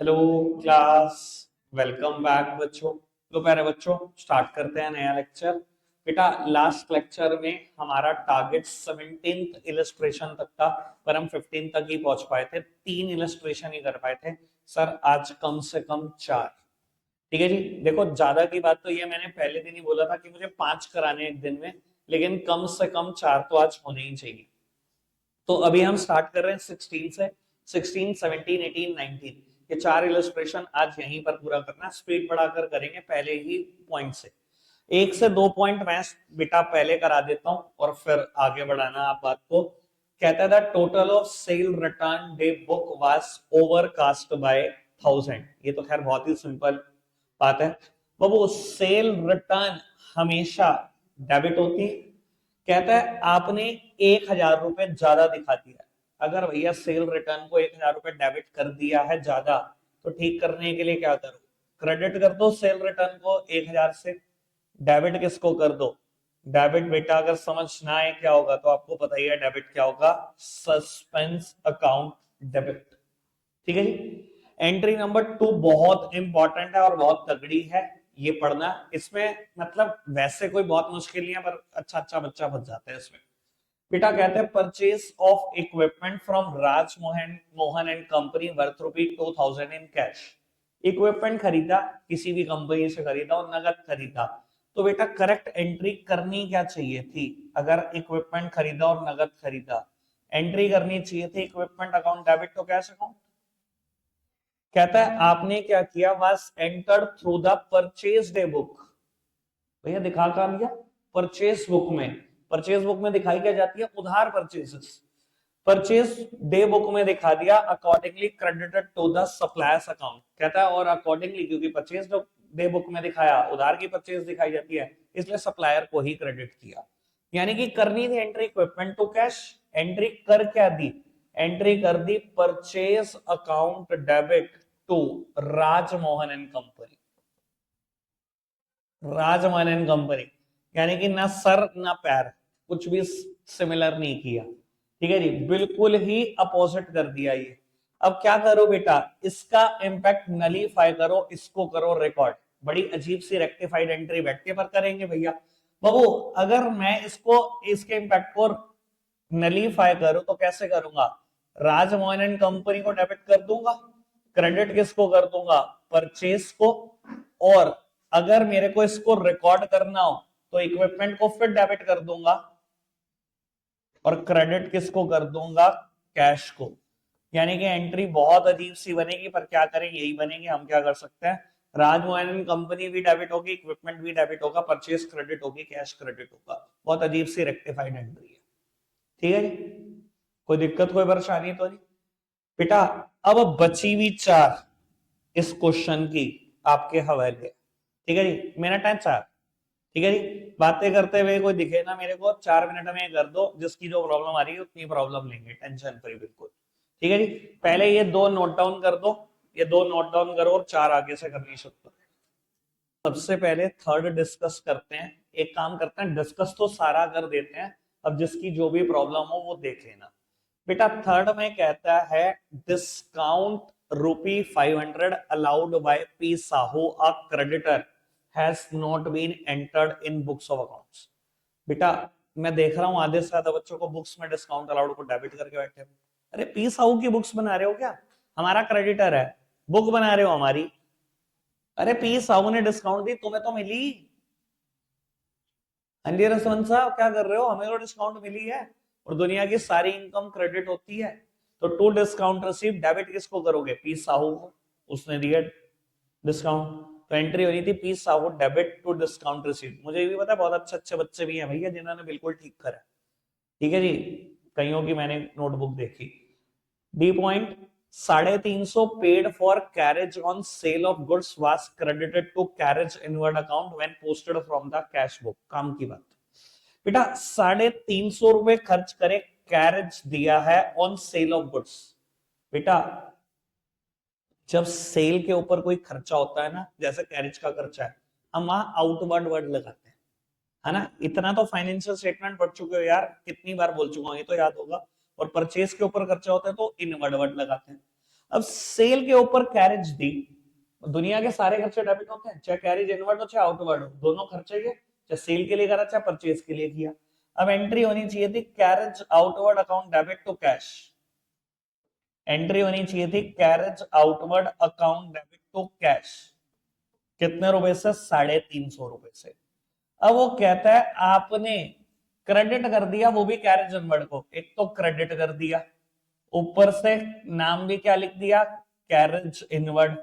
Hello class. Welcome back बच्चों। तो प्यारे बच्चों, स्टार्ट करते हैं नया लेक्चर। बेटा लास्ट लेक्चर में हमारा टारगेट 17th इलस्ट्रेशन तक था, पर हम 15 तक ही पहुंच पाए थे। 3 इलस्ट्रेशन ही कर पाए थे सर, आज कम से कम 4। ठीक है जी। देखो, ज्यादा की बात तो ये मैंने पहले दिन ही बोला था कि मुझे 5 कराने एक दिन में, लेकिन कम से कम 4 तो आज होने ही चाहिए। तो अभी हम स्टार्ट कर रहे हैं 16 से। 16, 17, 18, 19 ये 4 इलस्ट्रेशन आज यहीं पर पूरा करना है। स्पीड बढ़ाकर करेंगे पहले ही पॉइंट से। 1 से 2 पॉइंट मैं बेटा पहले करा देता हूं और फिर आगे बढ़ाना आप बात को। कहता था total of cell return day book was overcast by 1000। ये तो खैर बहुत ही सिंपल बात है। बाबू सेल रिटर्न हमेशा डेबिट होती है। कहता है आपने 1000 रुपए ज्यादा दिखा दिया। अगर भैया सेल रिटर्न को 1000 रुपए डेबिट कर दिया है ज्यादा, तो ठीक करने के लिए क्या करो? क्रेडिट कर दो सेल रिटर्न को 1000 से। डेबिट किसको कर दो? डेबिट बेटा अगर समझ ना आए क्या होगा तो आपको पता ही है डेबिट क्या होगा। Suspense account debit. ठीक है जी। एंट्री नंबर 2 बहुत इंपॉर्टेंट है और बहुत तगड़ी है, ये पढ़ना। इसमें मतलब वैसे कोई बहुत मुश्किल नहीं है, पर अच्छा अच्छा बच्चा फंस जाता है इसमें। बेटा कहते हैं purchase of equipment from Raj Mohan Mohan and company worth ₹2000 in cash. Equipment खरीदा, किसी भी कंपनी से खरीदा और नगद खरीदा, तो बेटा करेक्ट एंट्री करनी क्या चाहिए थी? अगर इक्विपमेंट खरीदा और नगद खरीदा, एंट्री करनी चाहिए थी equipment account debit to cash account. कहता है आपने क्या किया, was entered through the purchase day book. भैया दिखा कहां दिया? परचेज बुक में। परचेज बुक में दिखाई क्या जाती है? उधार परचेजेस। परचेज डे बुक में दिखा दिया accordingly credited to the suppliers account. कहता है और अकॉर्डिंगली, क्योंकि परचेज डे बुक में दिखाया उधार की परचेज दिखाई जाती है, इसलिए सप्लायर को ही क्रेडिट किया। यानी कि करनी थी entry equipment to cash, entry कर क्या दी? एंट्री कर दी purchase account debit to Rajmohan and company. Rajmohan and company, यानी कि ना सर ना पैर, कुछ भी सिमिलर नहीं किया। ठीक है जी, बिल्कुल ही अपोजिट कर दिया ये। अब क्या करो बेटा, इसका इंपैक्ट नलीफाई करो, इसको करो रिकॉर्ड। बड़ी अजीब सी रेक्टिफाइड एंट्री बैठते पर करेंगे भैया। बाबू अगर मैं इसको, इसके इंपैक्ट को नलीफाई करूं तो कैसे करूंगा? राजमोहन एंड कंपनी को डेबिट कर दूंगा, क्रेडिट किसको कर दूंगा? परचेस को। और अगर मेरे को इसको रिकॉर्ड करना हो तो इक्विपमेंट को फिर डेबिट कर दूंगा और क्रेडिट किसको कर दूंगा? कैश को। यानी कि एंट्री बहुत अजीब सी बनेगी, पर क्या करें, यही बनेगी। हम क्या कर सकते हैं, राजमोहन कंपनी भी डेबिट होगी, इक्विपमेंट भी डेबिट होगा, परचेस क्रेडिट होगी, कैश क्रेडिट होगा। बहुत अजीब सी रेक्टिफाइड एंट्री है। ठीक है जी, कोई दिक्कत कोई परेशानी तो नहीं बेटा। अब बची हुई 4 इस क्वेश्चन की आपके हवाले। ठीक है जी, मिनट है 4। ठीक है जी, बातें करते हुए कोई दिखे ना मेरे को, 4 मिनट में कर दो। जिसकी जो प्रॉब्लम आ रही है उतनी प्रॉब्लम लेंगे, टेंशन फ्री बिल्कुल। ठीक है जी, पहले ये 2 नोट डाउन कर दो, ये 2 नोट डाउन करो और 4 आगे से करनी शुरू करो। सबसे पहले थर्ड डिस्कस करते हैं। एक काम करते हैं, डिस्कस तो सारा कर देते हैं, अब जिसकी जो भी प्रॉब्लम हो वो देख लेना। बेटा थर्ड में कहता है discount ₹500 allowed by P Sahu a creditor has not been entered in books of accounts. बेटा मैं देख रहा हूं आधे से ज्यादा बच्चों को बुक्स में डिस्काउंट अलाउड को डेबिट करके बैठे हो। अरे पी साहू की बुक्स बना रहे हो क्या? हमारा क्रेडिटर है, बुक बना रहे हो हमारी। अरे पी साहू ने डिस्काउंट दी, तुम्हें तो मिली। हाँ जी रसवंत साहब, क्या कर रहे हो? हमें तो डिस्काउंट मिली है और दुनिया की सारी इनकम क्रेडिट होती है। तो टू डिस्काउंट रिसीव डेबिट किसको करोगे? पी साहू को, उसने दिया डिस्काउंट। तो एंट्री होनी थी P Sahu debit to discount receive. मुझे भी पता है बहुत अच्छे अच्छे बच्चे भी हैं भैया जिन्होंने बिल्कुल ठीक करा। ठीक है जी, कईयों की मैंने नोटबुक देखी। D point, 350 paid for carriage on sale of goods was credited to carriage inward account when posted from the cash book. काम की बात बेटा, 350 रुपए खर्च करे, कैरेज दिया है ऑन सेल ऑफ गुड्स। बेटा जब सेल के ऊपर कोई खर्चा होता है ना, जैसे कैरेज का खर्चा है, हम वहां आउटवर्ड वर्ड लगाते हैं, है ना। इतना तो फाइनेंशियल स्टेटमेंट पढ़ चुके हो यार, कितनी बार बोल चुका हूं, ये तो याद होगा। और परचेज के ऊपर खर्चा होता है तो इनवर्ड वर्ड लगाते हैं। अब सेल के ऊपर कैरेज दी, दुनिया के सारे खर्चे डेबिट होते हैं, चाहे कैरेज इनवर्ड हो चाहे आउटवर्ड हो, दोनों खर्चे के, चाहे सेल के लिए करा चाहे परचेज के लिए किया। अब एंट्री होनी चाहिए थी carriage outward account debit to cash, entry होनी चाहिए थी carriage outward account debit to cash, कितने रुपए से? 350 रुपए से। अब वो कहता है आपने क्रेडिट कर दिया, वो भी कैरेज इनवर्ड को, एक तो क्रेडिट कर दिया, ऊपर से नाम भी क्या लिख दिया? Carriage inward.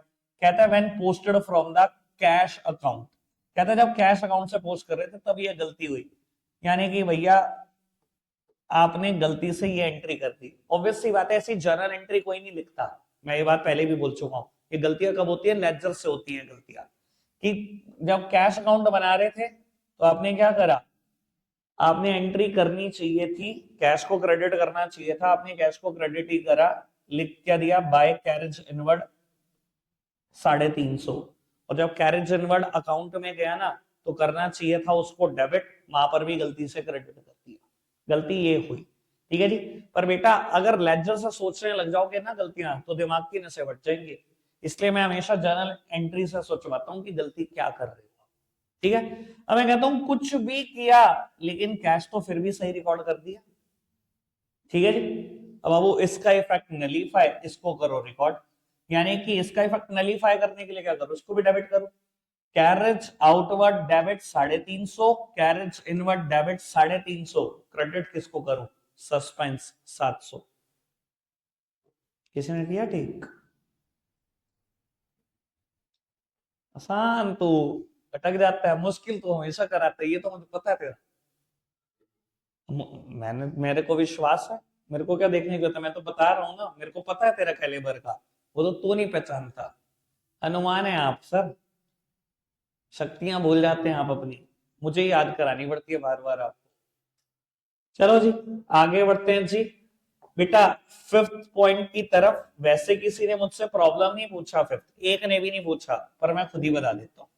कहता है when posted from the cash account, कहता है जब कैश अकाउंट से पोस्ट कर रहे थे तब ये गलती हुई, यानी कि भैया आपने गलती से ये एंट्री कर दी। ऑब्वियस सी बात है, ऐसी जर्नल एंट्री कोई नहीं लिखता, मैं ये बात पहले भी बोल चुका हूं। ये गलतियां कब होती है? लेजर से होती है गलतियां, कि जब कैश अकाउंट बना रहे थे तो आपने क्या करा? आपने एंट्री करनी चाहिए थी, कैश को क्रेडिट करना चाहिए था, आपने कैश को क्रेडिट ही करा, लिख क्या दिया? By carriage inward 350। और जब कैरेज इनवर्ड अकाउंट में गया ना तो करना चाहिए था उसको डेबिट, वहां पर भी गलती से क्रेडिट कर दिया, गलती ये हुई। ठीक है जी। पर बेटा अगर लेजर से सोचने लग जाओगे ना गलतियां तो दिमाग की नसें बढ़ जाएंगी, इसलिए मैं हमेशा जर्नल एंट्री से सोचवाता हूँ कि गलती क्या कर रहे हो। ठीक है। अब मैं कहता हूं कुछ भी किया लेकिन कैश तो फिर भी सही रिकॉर्ड कर दिया। ठीक है जी। अब बाबू इसका इफेक्ट नलीफाई, इसको करो रिकॉर्ड, यानी कि इसका इफेक्ट नलीफाई करने के लिए क्या करो? इसको भी डेबिट करो, carriage outward debit 350, carriage inward debit 350, credit किसको करो? सस्पेंस 700। किसी ने किया ठीक? आसान तो अटक जाता है, मुश्किल तो हमेशा कराता है, ये तो मुझे पता है तेरा। मैंने, मेरे को विश्वास है, मेरे को क्या देखने को होता है, मैं तो बता रहा हूँ ना, मेरे को पता है तेरा कैलिबर का, वो तो तू नहीं पहचानता। अनुमान है आप सर, शक्तियां भूल जाते हैं आप अपनी, मुझे याद करानी पड़ती है बार बार आपको। चलो जी आगे बढ़ते हैं जी बेटा फिफ्थ पॉइंट की तरफ। वैसे किसी ने मुझसे प्रॉब्लम नहीं पूछा, फिफ्थ एक ने भी नहीं पूछा, पर मैं खुद ही बता देता हूँ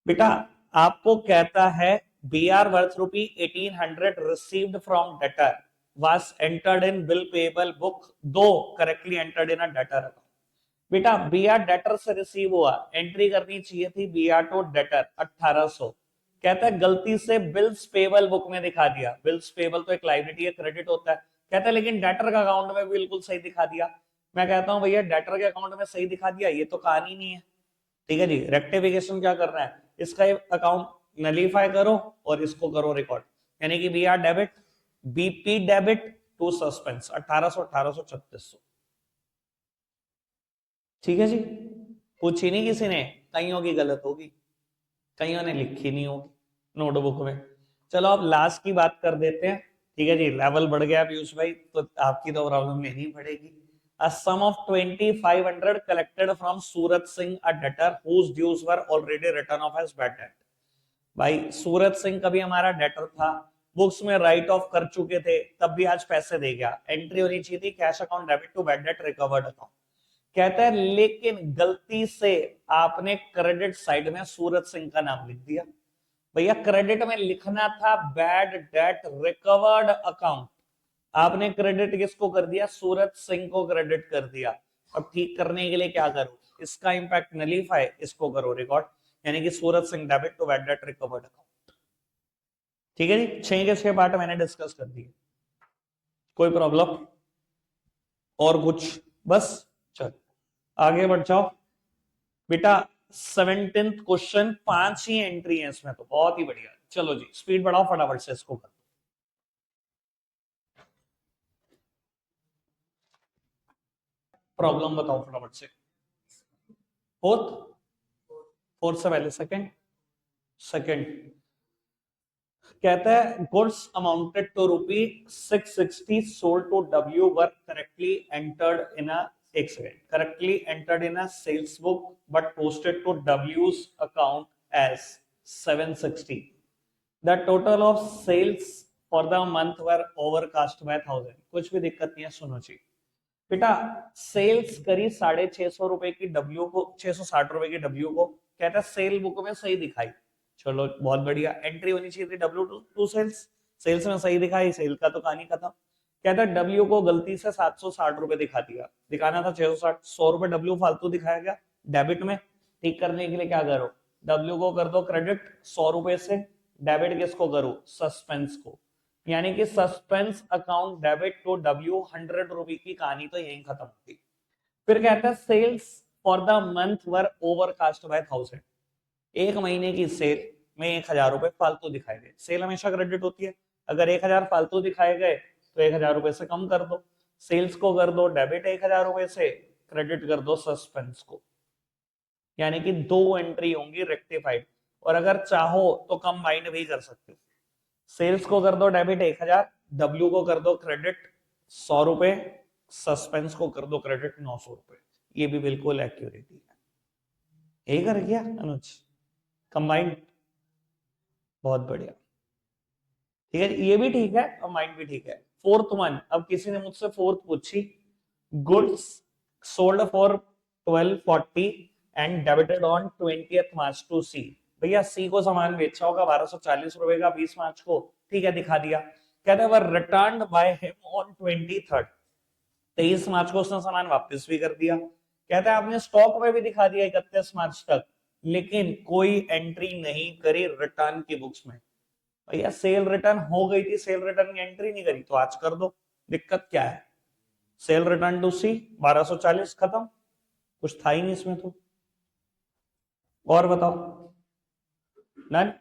बेटा। आपको कहता है BR worth rupee 1800 received from debtor was entered in bill payable book though correctly entered in a debtor account। बेटा BR डेटर से रिसीव हुआ, एंट्री करनी चाहिए थी BR टू डेटर 1800, कहता है गलती से बिल्स पेबल बुक में दिखा दिया। बिल्स पेबल तो एक लाइबिलिटी है, क्रेडिट होता है, कहता है लेकिन डेटर का अकाउंट में बिल्कुल सही दिखा दिया। मैं कहता हूं भैया डेटर के अकाउंट में सही दिखा दिया, ये तो कहानी नहीं है। ठीक है जी। रेक्टिफिकेशन क्या करना है? इसका अकाउंट नलीफाई करो और इसको करो रिकॉर्ड, यानी कि BR debit, BP debit to suspense 1800 1800 3600। ठीक है जी। पूछी नहीं किसी ने, कईयों की गलत होगी, कईयों ने लिखी नहीं होगी नोटबुक में। चलो अब लास्ट की बात कर देते हैं। ठीक है जी, लेवल बढ़ गया पीयूष भाई, तो आपकी तो प्रॉब्लम लेनी पड़ेगी। A sum of 2500 collected from Surat Singh a debtor whose dues were already written off as bad debt। भाई सूरत सिंह कभी हमारा डेटर था, बुक्स में राइट ऑफ कर चुके थे, तब भी आज पैसे दे गया, एंट्री होनी चाहिए थी cash account debit to bad debt recovered account. कहता है लेकिन गलती से आपने क्रेडिट साइड में सूरत सिंह का नाम लिख दिया। भैया क्रेडिट में लिखना था बैड डेट रिकवर्ड अकाउंट, आपने क्रेडिट किसको कर दिया? सूरत सिंह को क्रेडिट कर दिया। अब ठीक करने के लिए क्या करो? इसका इंपैक्ट नलीफाई, इसको करो रिकॉर्ड, यानी कि Surat Singh debit to bad debt recovered account. ठीक है जी। 6 के 6 पार्ट मैंने डिस्कस कर दिए, कोई प्रॉब्लम और कुछ? बस चल आगे बढ़ जाओ बेटा। 17th क्वेश्चन, 5 ही एंट्री है इसमें, तो बहुत ही बढ़िया। चलो जी स्पीड बढ़ाओ फटाफट से इसको कर। प्रॉब्लम बताओ फटाफट से। फोर्थ, फोर्थ से पहले सेकंड, सेकंड कहता है goods amounted to ₹660 sold to W were correctly entered in a, एक second, correctly entered in a sales book but posted to W's account as 760। The total of sales for the month were overcast by 1000। कुछ भी दिक्कत नहीं है, सुनो जी बेटा। Sales करी 650 रुपए की W को, 660 रुपए की W को, कहता है सेल बुक में सही दिखाई। चलो बहुत बढ़िया, एंट्री होनी चाहिए थी W टू सेल्स, सेल्स में सही दिखाई, सेल का तो कहानी खत्म। कहता है डब्ल्यू को गलती से 760 रुपए दिखा दिया, दिखाना था 660, 100 रुपए डब्ल्यू फालतू दिखाया गया डेबिट में। ठीक करने के लिए क्या करो, डब्ल्यू को कर दो क्रेडिट 100 रुपए से, डेबिट किसको करो, सस्पेंस को। यानी कि suspense account debit to W 100 रुपए की कहानी तो यहीं खत्म होती। फिर कहता है sales for the month were overcast by 1000, एक महीने की सेल में 1000 रुपए फालतू दिखाए गए। सेल हमेशा क्रेडिट होती है, अगर 1000 फालतू दिखाए गए तो 1000 रुपए से कम कर दो, सेल्स को कर दो डेबिट 1000 रुपए से, क्रेडिट कर दो सस्पेंस को। यानी कि दो एंट्री होंगी रेक्टिफाइड, और अगर चाहो तो कंबाइंड भी कर सकते हो। सेल्स को कर दो डेबिट 1000, डब्ल्यू को कर दो क्रेडिट 100 रुपए, सस्पेंस को कर दो क्रेडिट 900 रुपए। ये भी बिल्कुल एक्यूरेट है। यही कर गया अनुज, कंबाइंड, बहुत बढ़िया। ठीक है, ये भी ठीक है, कंबाइंड भी ठीक है। फोर्थ वन, अब किसी ने मुझसे फोर्थ पूछी, goods sold for 1240 and debited on 20th March to C. भैया सी को सामान बेचा होगा 1240 रुपए का 20 मार्च को, ठीक है दिखा दिया। कहते हैं return by him on 23rd, 23 मार्च को उसने सामान वापस भी कर दिया। कहता है आपने स्टॉक में भी दिखा दिया 31 मार्च तक, लेकिन कोई एंट्री नहीं करी रिटर्न की बुक्स में। भैया सेल रिटर्न हो गई थी, सेल रिटर्न की एंट्री नहीं करी तो आज कर दो, दिक्कत क्या है। सेल रिटर्न टू सी 1240 खत्म, कुछ था ही नहीं इसमें तो। और बताओ, डन।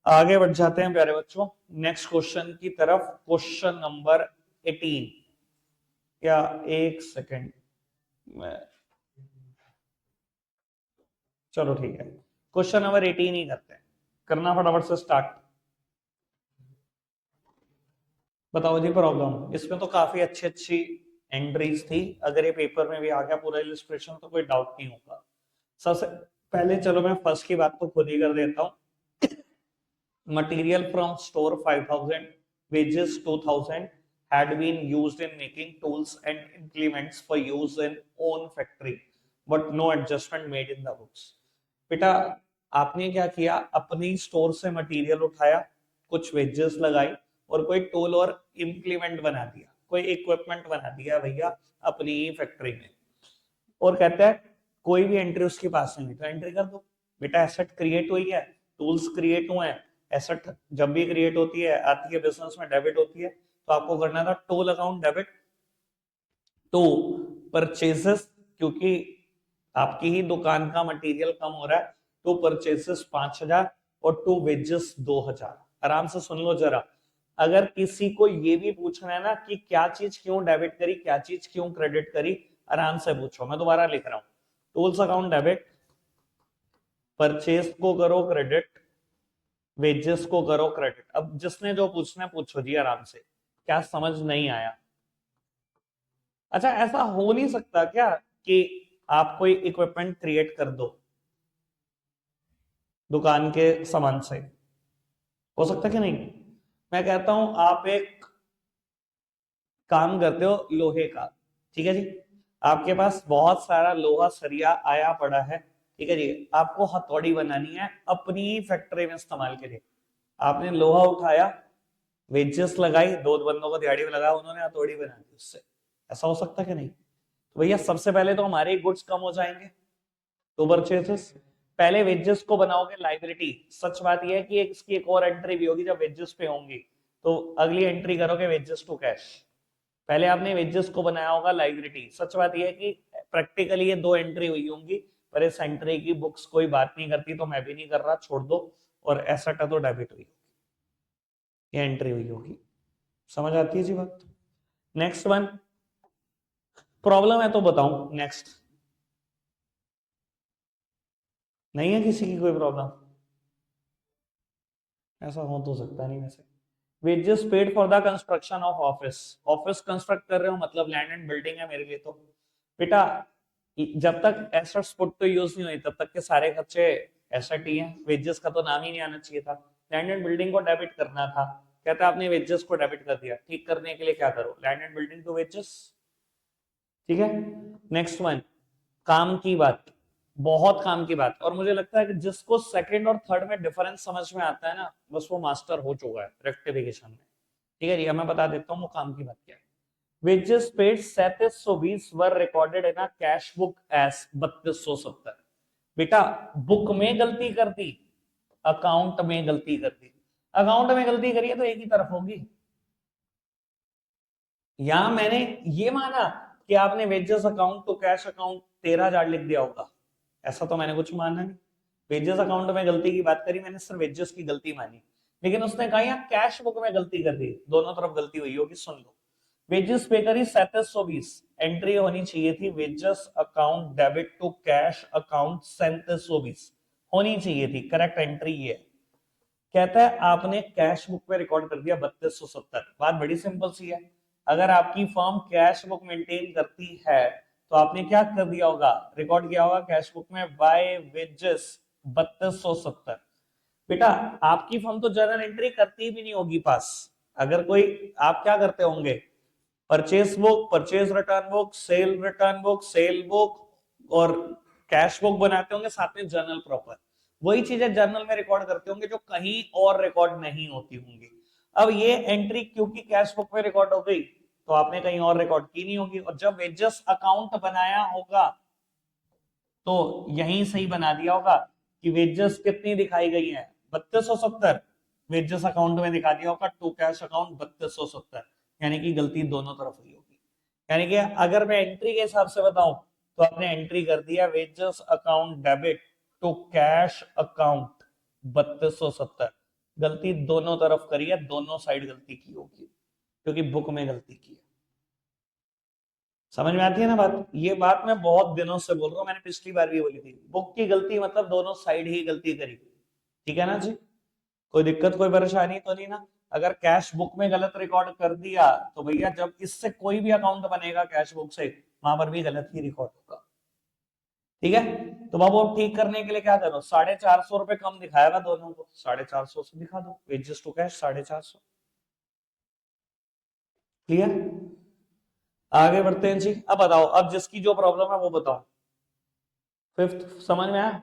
आगे बढ़ जाते हैं प्यारे बच्चों नेक्स्ट क्वेश्चन की तरफ, क्वेश्चन नंबर 18। क्या एक सेकेंड में, चलो ठीक है, क्वेश्चन नंबर 18 ही करते हैं, करना फटाफट से स्टार्ट। बताओ जी प्रॉब्लम, इसमें तो काफी अच्छी अच्छी एंट्रीज थी, अगर ये पेपर में भी आ गया पूरा इलस्ट्रेशन तो कोई डाउट नहीं होगा। सबसे पहले चलो मैं फर्स्ट की बात तो खुद ही कर देता हूँ। Material from store 5000, wages 2000 had been used in making tools and implements for use in own factory but no adjustment made in the books। बेटा आपने क्या किया, अपनी स्टोर से मटेरियल उठाया, कुछ वेजेस लगाई और कोई टूल और इम्प्लीमेंट बना दिया, कोई इक्विपमेंट बना दिया भैया अपनी फैक्ट्री में। और कहता है कोई भी एंट्री उसके पास नहीं, तो एंट्री कर दो। बेटा एसेट क्रिएट हुई है, टूल्स क्रिएट हुए हैं, एसेट जब भी क्रिएट होती है आती है बिजनेस में डेबिट होती है, तो आपको करना था tool account debit to purchases, क्योंकि आपकी ही दुकान का मटेरियल कम हो रहा है, टू परचेसेस 5000 और टू वेजेस 2000। आराम से सुन लो जरा, अगर किसी को ये भी पूछना है ना कि क्या चीज क्यों डेबिट करी, क्या चीज क्यों क्रेडिट करी, आराम से पूछो। मैं दोबारा लिख रहा हूं, टूल्स अकाउंट डेबिट, परचेस को करो क्रेडिट, वेजेस को करो क्रेडिट। अब जिसने जो पूछना है पूछो जी आराम से, क्या समझ नहीं आया। अच्छा ऐसा हो नहीं सकता क्या कि आप कोई इक्विपमेंट क्रिएट कर दो दुकान के सामान से, हो सकता कि नहीं। मैं कहता हूं आप एक काम करते हो लोहे का, ठीक है जी, आपके पास बहुत सारा लोहा सरिया आया पड़ा है, ठीक है जी, आपको हथौड़ी बनानी है अपनी फैक्ट्री में इस्तेमाल के लिए। आपने लोहा उठाया, वेजेस लगाई, दो बंदों को दिहाड़ी में लगाया, उन्होंने हथौड़ी बना दी उससे, ऐसा हो सकता कि नहीं। तो भैया सबसे पहले तो हमारे गुड्स कम हो जाएंगे, तो परचेसेस। पहले वेजेस को बनाओगे लाइबिलिटी, सच बात यह है कि इसकी एक और एंट्री भी होगी जब वेजेस पे होंगी, तो अगली एंट्री करोगे वेजेस टू कैश। पहले आपने वेजेस को बनाया होगा लाइबिलिटी, सच बात यह है कि प्रैक्टिकली ये दो एंट्री हुई होंगी, पर इस एंट्री की बुक्स कोई बात नहीं करती, तो मैं भी नहीं कर रहा, छोड़ दो। और एसेट तो डेबिट हुई, ये एंट्री हुई होगी, समझ आती है जी बात। नेक्स्ट वन, प्रॉब्लम है तो बताऊं नेक्स्ट, नहीं है किसी की कोई प्रॉब्लम, ऐसा हो तो सकता नहीं वैसे। Wages paid for the construction of office, office construct कर रहे हो मतलब लैंड एंड बिल्डिंग है मेरे लिए तो। बेटा जब तक एसेट्स पुट टू यूज नहीं हुई तब तक के सारे खर्चे एसेट ही हैं, वेजेस का तो नाम ही नहीं आना चाहिए था। लैंड एंड बिल्डिंग को डेबिट करना था, कहता आपने वेजेस को डेबिट कर दिया, ठीक करने के लिए क्या करो, land and building to wages, ठीक है। नेक्स्ट वन, काम की बात, बहुत काम की बात, और मुझे लगता है कि जिसको सेकंड और थर्ड में डिफरेंस समझ में आता है ना, बस वो मास्टर हो चुका है रेक्टिफिकेशन में। ठीक है जी, मैं बता देता हूँ वो काम की बात क्या है। Wages paid 3720 were recorded in a cash book S 3270। बेटा बुक में गलती कर दी, अकाउंट में गलती कर दी। अकाउंट में गलती करी है तो एक ही तरफ होगी। यहां मैंने ये माना कि आपने wages account to cash account 13,000 लिख दिया होगा, ऐसा तो मैंने कुछ माना नहीं। वेजेस अकाउंट में गलती की बात करी मैंने, सिर्फ वेजेस की गलती मानी। लेकिन उसने कहा यहाँ कैश बुक में गलती कर दी, दोनों तरफ गलती हुई होगी, सुन लो। वेजेस पे करी 3720, एंट्री होनी चाहिए थी wages account debit to cash account 3720 होनी चाहिए थी, करेक्ट एंट्री ये है। कहता है आपने कैश बुक में रिकॉर्ड कर दिया 3270। बात बड़ी सिंपल सी है, अगर आपकी फर्म कैश बुक मेंटेन करती है तो आपने क्या कर दिया होगा, रिकॉर्ड किया होगा कैश बुक में बाय वेजेस 3270। बेटा आपकी फर्म तो जर्नल एंट्री करती भी नहीं होगी पास। अगर कोई, आप क्या करते होंगे, purchase book, purchase return book, cell book, cell book और कैश बुक बनाते होंगे, साथ में जर्नल प्रॉपर। वही चीजें जर्नल में रिकॉर्ड करते होंगे जो कहीं और रिकॉर्ड नहीं होती होंगी। अब ये एंट्री क्योंकि कैश बुक में रिकॉर्ड हो गई तो आपने कहीं और रिकॉर्ड की नहीं होगी, और जब वेजेस अकाउंट बनाया होगा तो यहीं सही बना दिया होगा कि वेजेस कितनी दिखाई गई है, 3270। वेजेस अकाउंट में दिखा दिया होगा टू कैश अकाउंट 3270, यानी कि गलती दोनों तरफ हुई होगी। यानी कि अगर मैं एंट्री के हिसाब से बताऊं तो आपने एंट्री कर दिया wages account debit to cash account 3270, गलती दोनों तरफ करी है, दोनों साइड गलती की होगी क्योंकि बुक में गलती की है। समझ में आती है ना बात, ये बात मैं बहुत दिनों से बोल रहा हूं, मैंने पिछली बार भी बोली थी, बुक की गलती मतलब दोनों साइड ही गलती करी। ठीक है ना जी, कोई दिक्कत कोई परेशानी तो नहीं ना। अगर कैश बुक में गलत रिकॉर्ड कर दिया तो भैया जब इससे कोई भी अकाउंट बनेगा कैश बुक से, वहां पर भी गलत ही रिकॉर्ड होगा। ठीक है, तो बाबू अब ठीक करने के लिए क्या करो, 450 रुपए कम दिखाएगा दोनों को, 450 से दिखा दो, वेजेस टू कैश 450। क्लियर, आगे बढ़ते हैं जी। अब बताओ, अब जिसकी जो प्रॉब्लम है वो बताओ। फिफ्थ समझ में आया,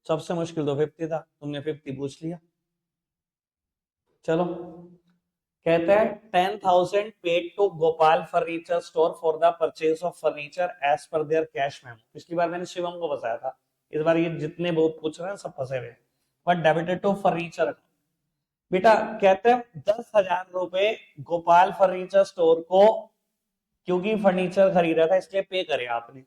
सबसे मुश्किल तो 50 था, तुमने 50 पूछ लिया। चलो, कहता है 10,000 paid to Gopal furniture store for the purchase of furniture as per their cash memo. पिछली बार मैंने शिवम को बताया था, इस बार ये जितने बहुत पूछ रहे हैं सब फंसे हुए, बट डेबिटेड टू फर्नीचर। बेटा कहते हैं 10,000 रुपए गोपाल फर्नीचर स्टोर को, क्योंकि फर्नीचर खरीदा था इसलिए पे करे आपने।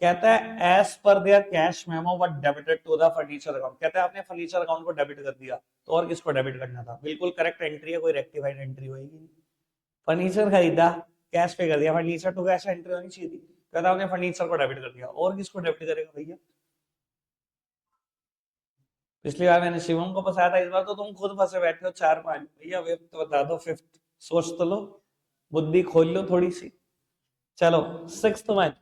कहता है as per their cash memo but debited to the furniture account. कहता है आपने फर्नीचर अकाउंट को डेबिट कर दिया, तो और किसको डेबिट करना था, बिल्कुल करेक्ट एंट्री है, कोई रेक्टिफाइड एंट्री होगी नहीं। फर्नीचर खरीदा, कैश पे कर दिया, फर्नीचर टू कैश एंट्री होनी चाहिए थी। कहता आपने फर्नीचर को डेबिट कर दिया, और किसको डेबिट करेगा भैया। पिछली बार मैंने शिवम को फंसाया था, इस बार तो तुम खुद फंसे बैठे हो 4-5। भैया फिफ्थ तो बता दो, फिफ्थ सोच तो लो, बुद्धि खोल लो थोड़ी सी। चलो सिक्स्थ में,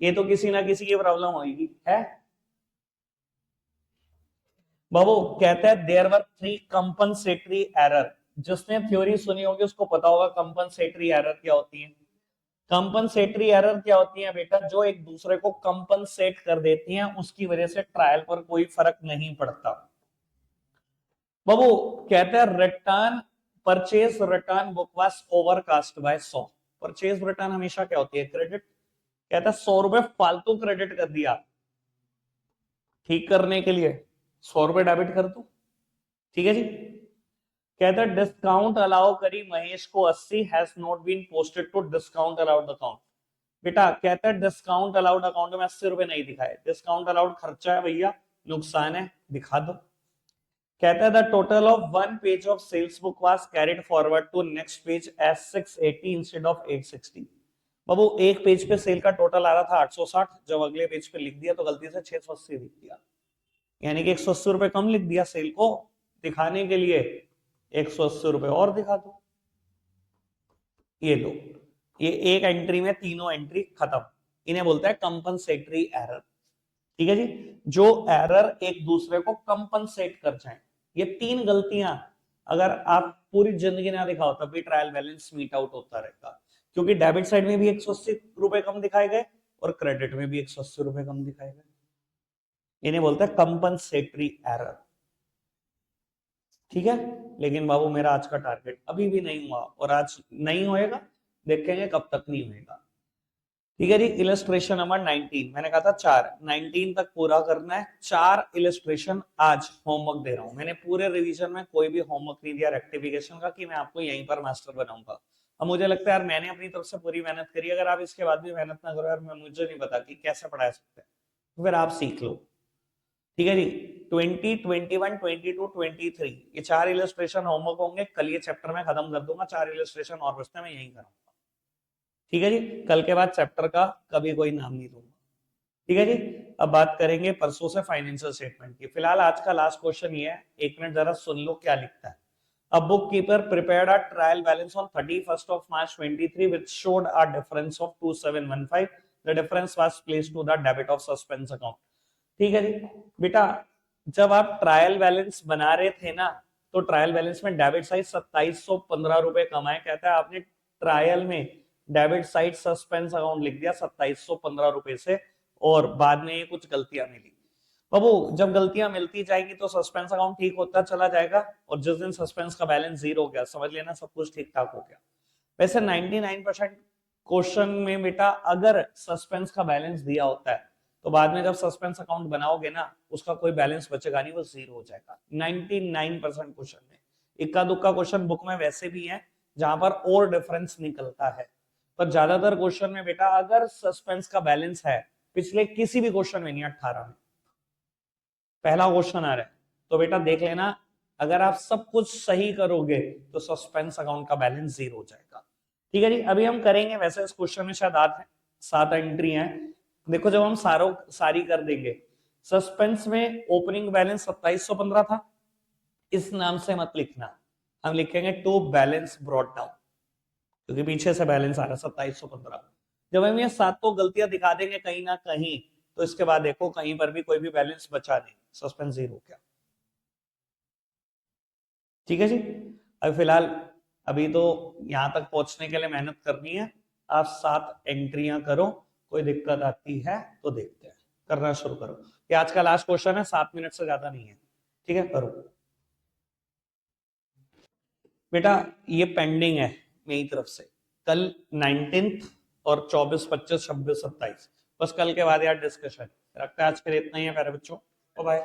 ये तो किसी ना किसी की प्रॉब्लम होगी है बाबू। कहते हैं देयर वर 3 कंपनसेटरी एरर। जिसने थ्योरी सुनी होगी उसको पता होगा कंपनसेटरी एरर क्या होती है। कंपनसेटरी एरर क्या होती है बेटा, जो एक दूसरे को कंपनसेट कर देती हैं, उसकी वजह से ट्रायल पर कोई फर्क नहीं पड़ता। बाबू कहते हैं return, purchase return book was overcast bye 100। Purchase return हमेशा क्या होती है, क्रेडिट। कहता है 100 रुपए फालतू क्रेडिट कर दिया, ठीक करने के लिए 100 रुपए डेबिट कर दू। ठीक है जी, कहता है डिस्काउंट अलाउ करी महेश को 80 has not been posted to discount allowed account. बेटा कहता है डिस्काउंट अलाउड अकाउंट में 80 रुपए नहीं दिखाए, डिस्काउंट अलाउड खर्चा है भैया, नुकसान है, दिखा दो। कहता है the total of one page of sales book was carried forward to next page as 680 instead of 860। बाबू एक पेज पे सेल का टोटल आ रहा था 860, जब अगले पेज पे लिख दिया तो गलती से 680 लिख दिया, यानी कि 180 रुपए कम लिख दिया सेल को दिखाने के लिए, 180 रुपए और दिखा दो। ये लो, ये एक एंट्री में तीनों एंट्री खत्म, इन्हें बोलता है कंपनसेटरी एरर। ठीक है जी, जो एरर एक दूसरे को कंपनसेट कर जाए। ये 3 गलतियां अगर आप पूरी जिंदगी ना दिखाओ तब भी ट्रायल बैलेंस मीट आउट होता रहेगा, क्योंकि डेबिट साइड में भी 180 रुपए कम दिखाए गए और क्रेडिट में भी 180 रुपए कम दिखाए गए, इन्हें बोलते हैं कंपनसेटरी एरर। ठीक है, लेकिन बाबू मेरा आज का टारगेट अभी भी नहीं हुआ और आज नहीं होएगा, देखेंगे कब तक नहीं होएगा। ठीक है जी, इलस्ट्रेशन नंबर 19 मैंने कहा था 4, 19 तक पूरा करना है। 4 इलस्ट्रेशन आज होमवर्क दे रहा हूं। मैंने पूरे रिवीजन में कोई भी होमवर्क नहीं दिया रेक्टिफिकेशन का कि मैं आपको यहीं पर मास्टर बनाऊंगा। अब मुझे लगता है यार मैंने अपनी तरफ से पूरी मेहनत करी, अगर आप इसके बाद भी मेहनत ना करो यार, मैं मुझे नहीं पता कि कैसे पढ़ा सकते हैं, तो फिर आप सीख लो। ठीक है जी, 20, 21, 22, 23 ये 4 इलस्ट्रेशन होमवर्क होंगे। कल ये चैप्टर में खत्म कर दूंगा, 4 इलस्ट्रेशन और बचते हैं, मैं यही करूंगा। ठीक है जी, कल के बाद चैप्टर का कभी कोई नाम नहीं दूंगा। ठीक है जी, अब बात करेंगे परसों से फाइनेंशियल स्टेटमेंट की। फिलहाल आज का लास्ट क्वेश्चन ये है, एक मिनट जरा सुन लो क्या लिखता है। A bookkeeper prepared a trial balance on 31st of March 23 which showed a difference of 2715. The difference was placed to the debit of suspense account. ठीक है जी बेटा, जब आप ट्रायल बैलेंस बना रहे थे ना, तो ट्रायल बैलेंस में डेबिट साइड 2715 रुपए कमाए। कहता है आपने ट्रायल में डेबिट साइड सस्पेंस अकाउंट लिख दिया 2715 रुपए से, और बाद में ये कुछ गलतियां मिली। बाबू जब गलतियां मिलती जाएगी तो सस्पेंस अकाउंट ठीक होता चला जाएगा, और जिस दिन सस्पेंस का बैलेंस जीरो हो गया समझ लेना सब कुछ ठीक ठाक हो गया। वैसे 99% क्वेश्चन में बेटा अगर सस्पेंस का बैलेंस दिया होता है तो बाद में जब सस्पेंस अकाउंट बनाओगे ना, उसका कोई बैलेंस बचेगा नहीं, वो जीरो हो जाएगा 99% क्वेश्चन में। इक्का दुक्का क्वेश्चन बुक में वैसे भी है जहां पर और डिफरेंस निकलता है, पर ज्यादातर क्वेश्चन में बेटा अगर सस्पेंस का बैलेंस है, पिछले किसी भी क्वेश्चन में नहीं, 18 में पहला क्वेश्चन आ रहा है, तो बेटा देख लेना अगर आप सब कुछ सही करोगे तो सस्पेंस अकाउंट का बैलेंस जीरो हो जाएगा। ठीक है जी, अभी हम करेंगे, वैसे इस क्वेश्चन में शायद 7 एंट्री हैं। देखो जब हम सारी कर देंगे, सस्पेंस में ओपनिंग बैलेंस 2715 था, इस नाम से मत लिखना, हम लिखेंगे टू बैलेंस ब्रॉट डाउन, क्योंकि पीछे से बैलेंस आ रहा है 2715। जब हम ये 7 तो गलतियां दिखा देंगे कहीं ना कहीं, तो इसके बाद देखो कहीं पर भी कोई भी बैलेंस बचा नहीं, सस्पेंस जीरो क्या। ठीक है जी, अभी फिलहाल अभी तो यहां तक पहुंचने के लिए मेहनत करनी है। आप 7 एंट्रियां करो, कोई दिक्कत आती है तो देखते हैं, करना शुरू करो। ये आज का लास्ट क्वेश्चन है, 7 मिनट से ज्यादा नहीं है। ठीक है, करो बेटा, ये पेंडिंग है मेरी तरफ से। कल 19 और 24, 25, 26, 27 बस कल के बाद यार डिस्कशन रखता है। आज के लिए इतना ही है प्यारे बच्चों, बाय।